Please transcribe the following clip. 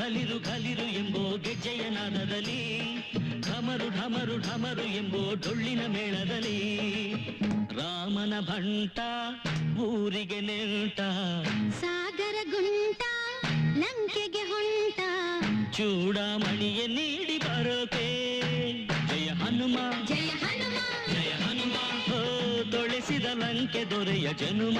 ಘಲಿರು ಘಲಿರು ಎಂಬೋ ಗೆಜ್ಜೆಯ ನಾದದಲ್ಲಿ ಢಮರು ಢಮರು ಢಮರು ಎಂಬೋ ಡೊಳ್ಳಿನ ಮೇಳದಲ್ಲಿ ರಾಮನ ಭಂಟ ಊರಿಗೆ ನೆಂಟ ಸಾಗರ ಗುಂಟ ಲಂಕೆಗೆ ಹೊಂಟ ಚೂಡಾಮಣಿಯ ನೀಡಿ ಬರೋಕೆ ಜಯ ಹನುಮ ಜಯ ಹನುಮ ಜಯ ಹನುಮ ತೊಳೆಸಿದ ಲಂಕೆ ದೊರೆಯ ಜನುಮ